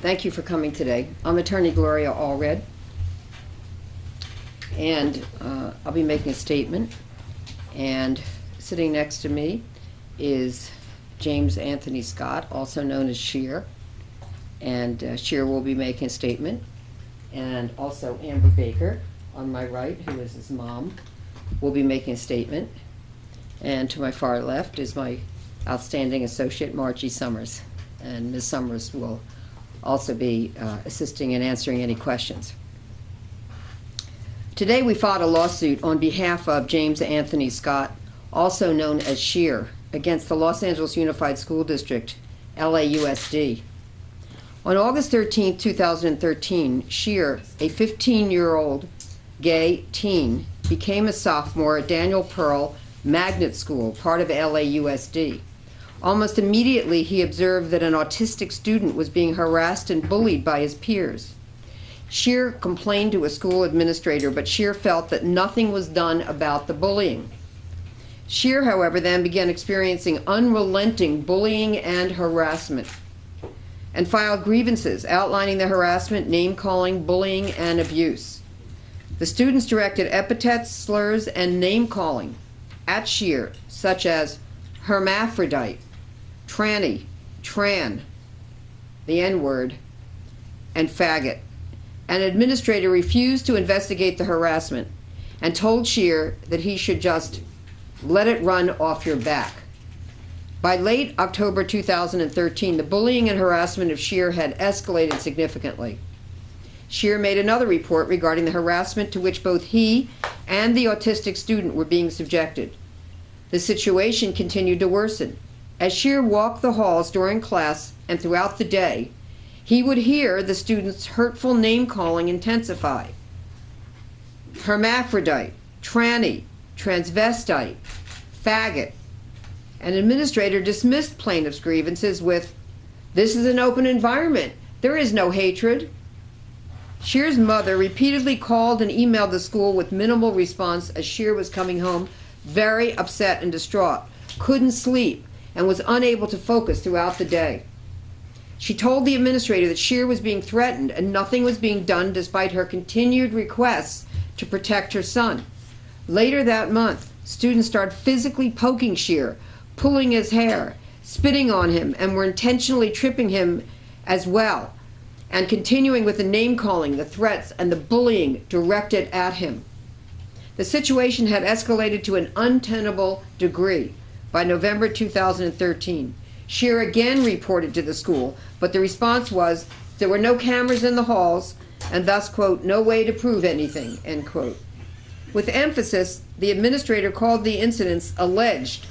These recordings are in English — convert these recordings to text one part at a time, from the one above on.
Thank you for coming today. I'm attorney Gloria Allred, and I'll be making a statement. And sitting next to me is James Anthony Scott, also known as Shear, and Shear will be making a statement. And also Amber Baker on my right, who is his mom, will be making a statement. And to my far left is my outstanding associate, Margie Summers. And Ms. Summers will also be assisting and answering any questions. Today we filed a lawsuit on behalf of James Anthony Scott, also known as Shear, against the Los Angeles Unified School District, LAUSD. On August 13, 2013, Shear, a 15-year-old gay teen, became a sophomore at Daniel Pearl Magnet School, part of LAUSD. Almost immediately, he observed that an autistic student was being harassed and bullied by his peers. Shear complained to a school administrator, but Shear felt that nothing was done about the bullying. Shear, however, then began experiencing unrelenting bullying and harassment, and filed grievances outlining the harassment, name-calling, bullying, and abuse. The students directed epithets, slurs, and name-calling at Shear, such as hermaphrodite, tranny, tran, the N-word, and faggot. An administrator refused to investigate the harassment and told Shear that he should just let it run off your back. By late October 2013, the bullying and harassment of Shear had escalated significantly. Shear made another report regarding the harassment to which both he and the autistic student were being subjected. The situation continued to worsen. As Shear walked the halls during class and throughout the day, he would hear the students' hurtful name-calling intensify. Hermaphrodite, tranny, transvestite, faggot. An administrator dismissed plaintiff's grievances with, "This is an open environment. There is no hatred." Shear's mother repeatedly called and emailed the school with minimal response as Shear was coming home very upset and distraught, couldn't sleep, and was unable to focus throughout the day. She told the administrator that Shear was being threatened and nothing was being done despite her continued requests to protect her son. Later that month, students started physically poking Shear, pulling his hair, spitting on him, and were intentionally tripping him as well, and continuing with the name-calling, the threats, and the bullying directed at him. The situation had escalated to an untenable degree. By November 2013, Shear again reported to the school, but the response was there were no cameras in the halls and thus, quote, no way to prove anything, end quote. With emphasis, the administrator called the incidents alleged,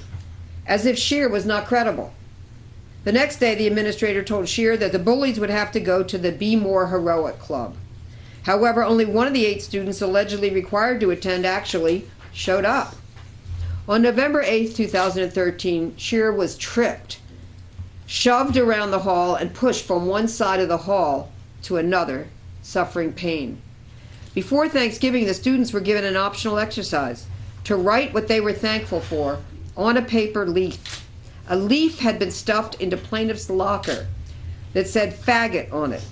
as if Shear was not credible. The next day, the administrator told Shear that the bullies would have to go to the Be More Heroic Club. However, only one of the 8 students allegedly required to attend actually showed up. On November 8, 2013, Shear was tripped, shoved around the hall, and pushed from one side of the hall to another, suffering pain. Before Thanksgiving, the students were given an optional exercise to write what they were thankful for on a paper leaf. A leaf had been stuffed into plaintiff's locker that said faggot on it.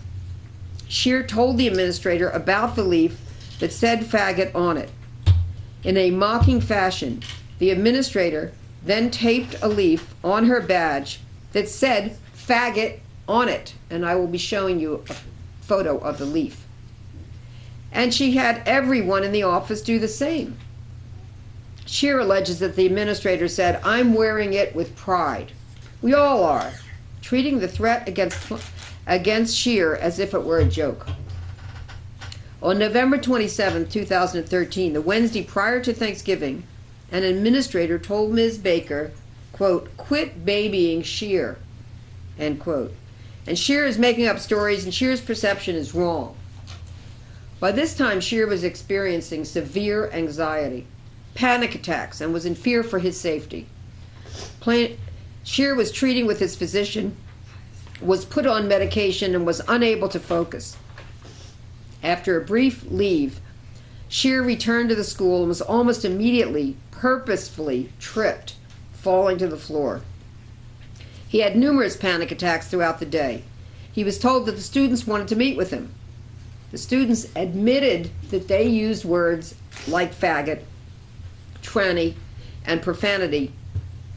Shear told the administrator about the leaf that said faggot on it. In a mocking fashion, the administrator then taped a leaf on her badge that said faggot on it, and I will be showing you a photo of the leaf. And she had everyone in the office do the same. Shear alleges that the administrator said, "I'm wearing it with pride." We all are, treating the threat against Shear as if it were a joke. On November 27, 2013, the Wednesday prior to Thanksgiving, an administrator told Ms. Baker, quote, "Quit babying Shear," end quote. And Shear is making up stories, and Shear's perception is wrong. By this time, Shear was experiencing severe anxiety, panic attacks, and was in fear for his safety. Shear was treating with his physician, was put on medication, and was unable to focus. After a brief leave, Shear returned to the school and was almost immediately purposefully tripped, falling to the floor. He had numerous panic attacks throughout the day. He was told that the students wanted to meet with him. The students admitted that they used words like faggot, tranny, and profanity,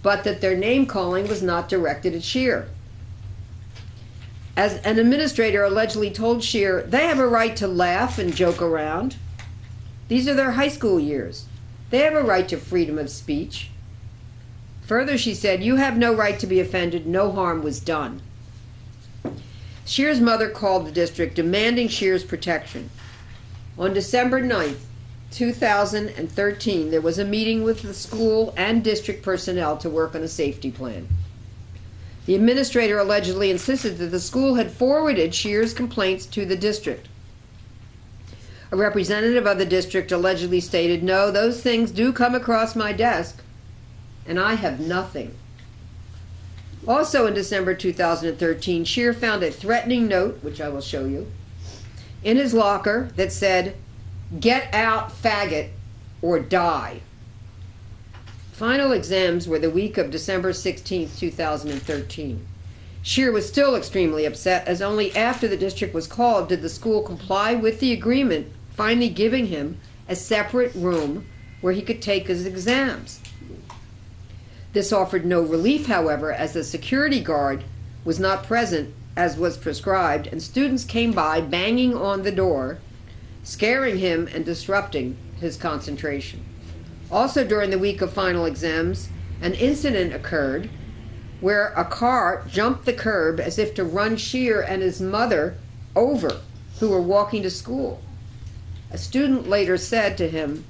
but that their name-calling was not directed at Shear. As an administrator allegedly told Shear, they have a right to laugh and joke around. These are their high school years. They have a right to freedom of speech. Further, she said, you have no right to be offended. No harm was done. Shear's mother called the district demanding Shear's protection. On December 9th, 2013, there was a meeting with the school and district personnel to work on a safety plan. The administrator allegedly insisted that the school had forwarded Shear's complaints to the district. A representative of the district allegedly stated, no, those things do come across my desk, and I have nothing. Also in December 2013, Shear found a threatening note, which I will show you, in his locker that said, "Get out, faggot, or die." Final exams were the week of December 16, 2013. Shear was still extremely upset, as only after the district was called did the school comply with the agreement, finally giving him a separate room where he could take his exams. This offered no relief, however, as the security guard was not present as was prescribed, and students came by banging on the door, scaring him and disrupting his concentration. Also during the week of final exams, an incident occurred where a car jumped the curb as if to run Shear and his mother over, who were walking to school. A student later said to him,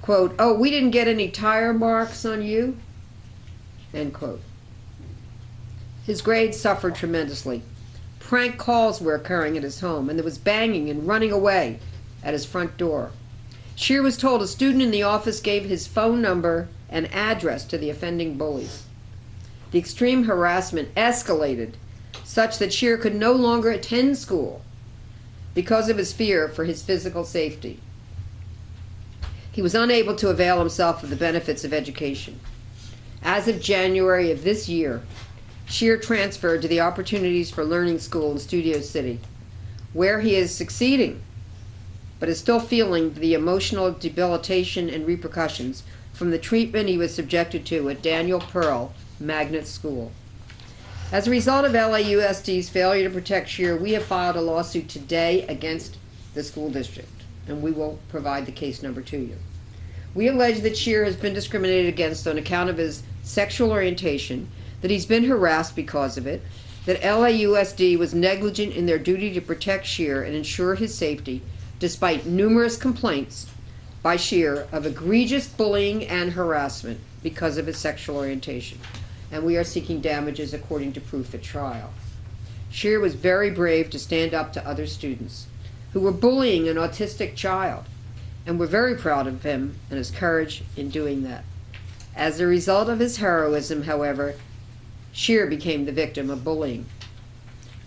quote, "Oh, we didn't get any tire marks on you," end quote. His grades suffered tremendously. Prank calls were occurring at his home, and there was banging and running away at his front door. Shear was told a student in the office gave his phone number and address to the offending bullies. The extreme harassment escalated such that Shear could no longer attend school because of his fear for his physical safety. He was unable to avail himself of the benefits of education. As of January of this year, Shear transferred to the Opportunities for Learning School in Studio City, where he is succeeding, but is still feeling the emotional debilitation and repercussions from the treatment he was subjected to at Daniel Pearl Magnet School. As a result of LAUSD's failure to protect Shear, we have filed a lawsuit today against the school district, and we will provide the case number to you. We allege that Shear has been discriminated against on account of his sexual orientation, that he's been harassed because of it, that LAUSD was negligent in their duty to protect Shear and ensure his safety, despite numerous complaints by Shear of egregious bullying and harassment because of his sexual orientation. And we are seeking damages according to proof at trial. Shear was very brave to stand up to other students who were bullying an autistic child, and we're very proud of him and his courage in doing that. As a result of his heroism, however, Shear became the victim of bullying.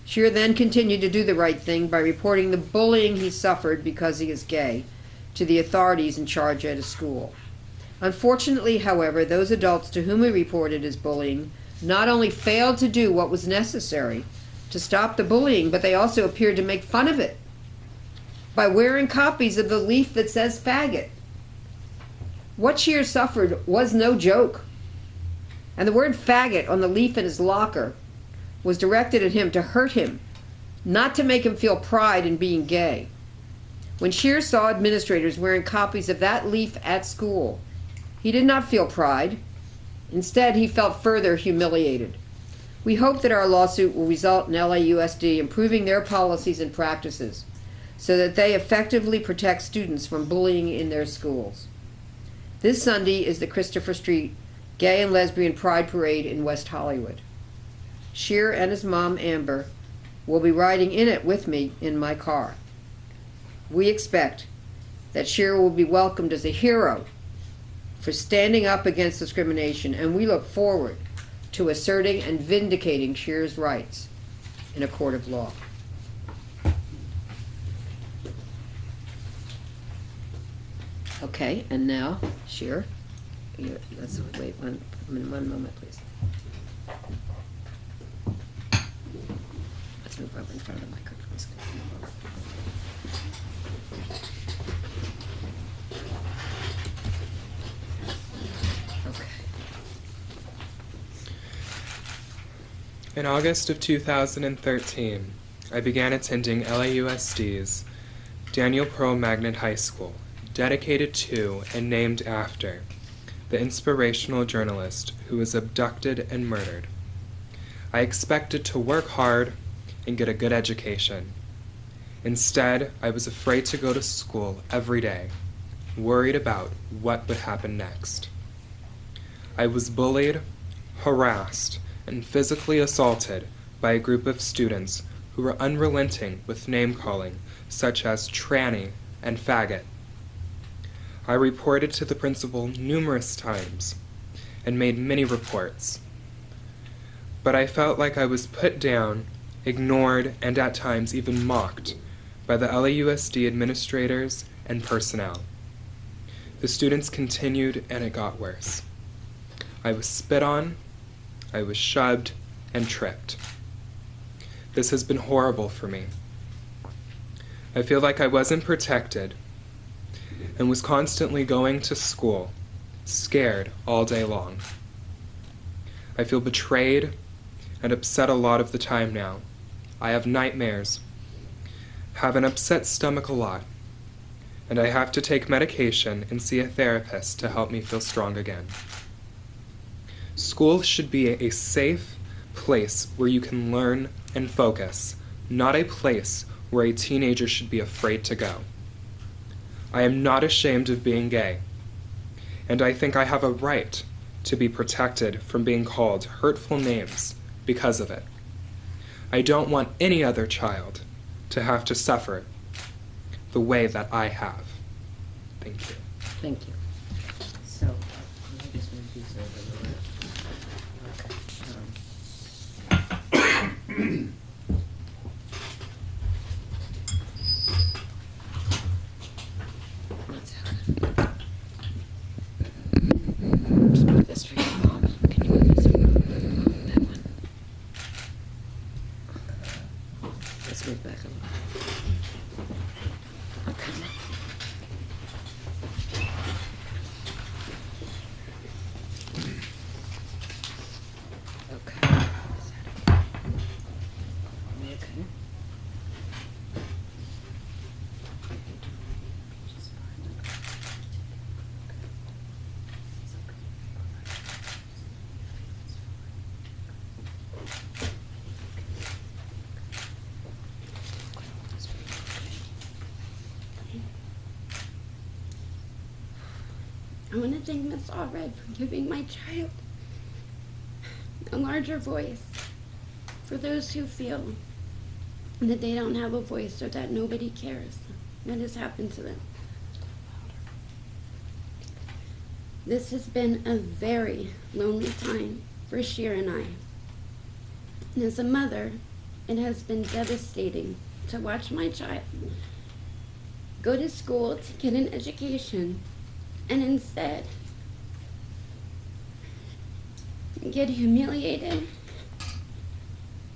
Shear then continued to do the right thing by reporting the bullying he suffered because he is gay to the authorities in charge at his school. Unfortunately, however, those adults to whom he reported his bullying not only failed to do what was necessary to stop the bullying, but they also appeared to make fun of it by wearing copies of the leaf that says faggot. What Shear suffered was no joke, and the word faggot on the leaf in his locker was directed at him to hurt him, not to make him feel pride in being gay. When Shear saw administrators wearing copies of that leaf at school, he did not feel pride. Instead, he felt further humiliated. We hope that our lawsuit will result in LAUSD improving their policies and practices so that they effectively protect students from bullying in their schools. This Sunday is the Christopher Street Gay and Lesbian Pride Parade in West Hollywood. Shear and his mom, Amber, will be riding in it with me in my car. We expect that Shear will be welcomed as a hero for standing up against discrimination, and we look forward to asserting and vindicating Shear's rights in a court of law. Okay, and now, Shear, let's wait one moment, please. let's move over in front of the microphones. Okay. In August of 2013, I began attending LAUSD's Daniel Pearl Magnet High School, dedicated to and named after the inspirational journalist who was abducted and murdered. I expected to work hard and get a good education. Instead, I was afraid to go to school every day, worried about what would happen next. I was bullied, harassed, and physically assaulted by a group of students who were unrelenting with name-calling, such as tranny and faggot. I reported to the principal numerous times and made many reports. But I felt like I was put down, ignored, and at times even mocked by the LAUSD administrators and personnel. The students continued, and it got worse. I was spit on, I was shoved, and tripped. This has been horrible for me. I feel like I wasn't protected and was constantly going to school, scared all day long. I feel betrayed and upset a lot of the time now. I have nightmares, have an upset stomach a lot, and I have to take medication and see a therapist to help me feel strong again. School should be a safe place where you can learn and focus, not a place where a teenager should be afraid to go. I am not ashamed of being gay, and I think I have a right to be protected from being called hurtful names because of it. I don't want any other child to have to suffer the way that I have. Thank you. Thank you. So, let me just move these over a little bit. Okay. Let's just move this for your mom. Can you move this over? That one. Let's move back a little. Okay. I want to thank Miss Allred for giving my child a larger voice for those who feel that they don't have a voice or that nobody cares what has happened to them. This has been a very lonely time for Shear and I. And as a mother, it has been devastating to watch my child go to school to get an education and instead get humiliated,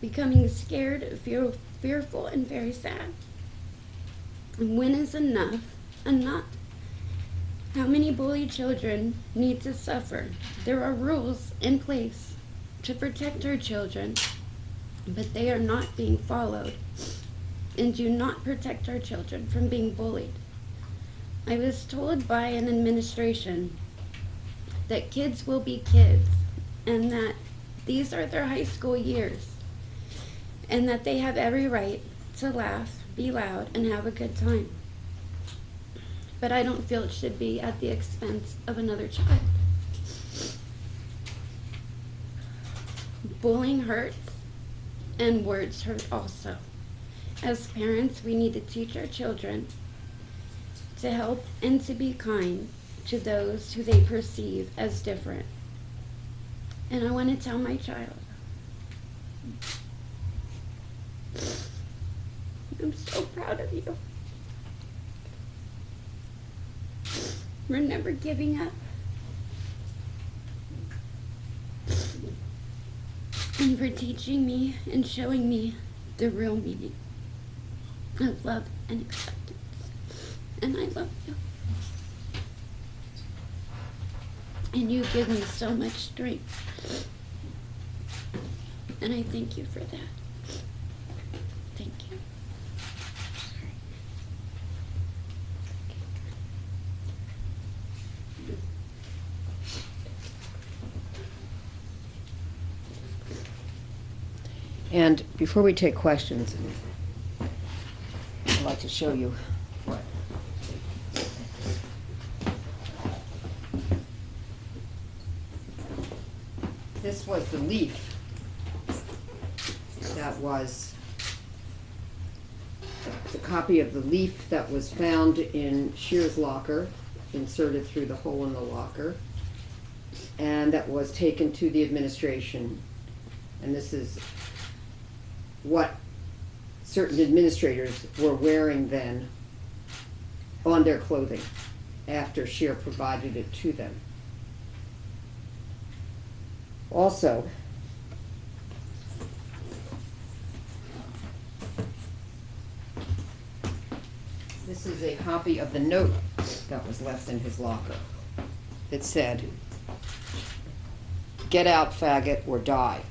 becoming scared, fearful, and very sad. And when is enough enough? How many bullied children need to suffer? There are rules in place to protect our children, but they are not being followed and do not protect our children from being bullied. I was told by an administration that kids will be kids and that these are their high school years and that they have every right to laugh, be loud, and have a good time. But I don't feel it should be at the expense of another child. Bullying hurts and words hurt also. As parents, we need to teach our children to help and to be kind to those who they perceive as different. And I want to tell my child, I'm so proud of you. We're never giving up. And for teaching me and showing me the real meaning of love and acceptance. And I love you. And you give me so much strength. And I thank you for that. Thank you. And before we take questions, I'd like to show you what. This was the leaf that was the copy of the leaf that was found in Shear's locker, inserted through the hole in the locker, and that was taken to the administration. And this is what certain administrators were wearing then on their clothing after Shear provided it to them. Also, this is a copy of the note that was left in his locker. It said, "Get out, faggot, or die."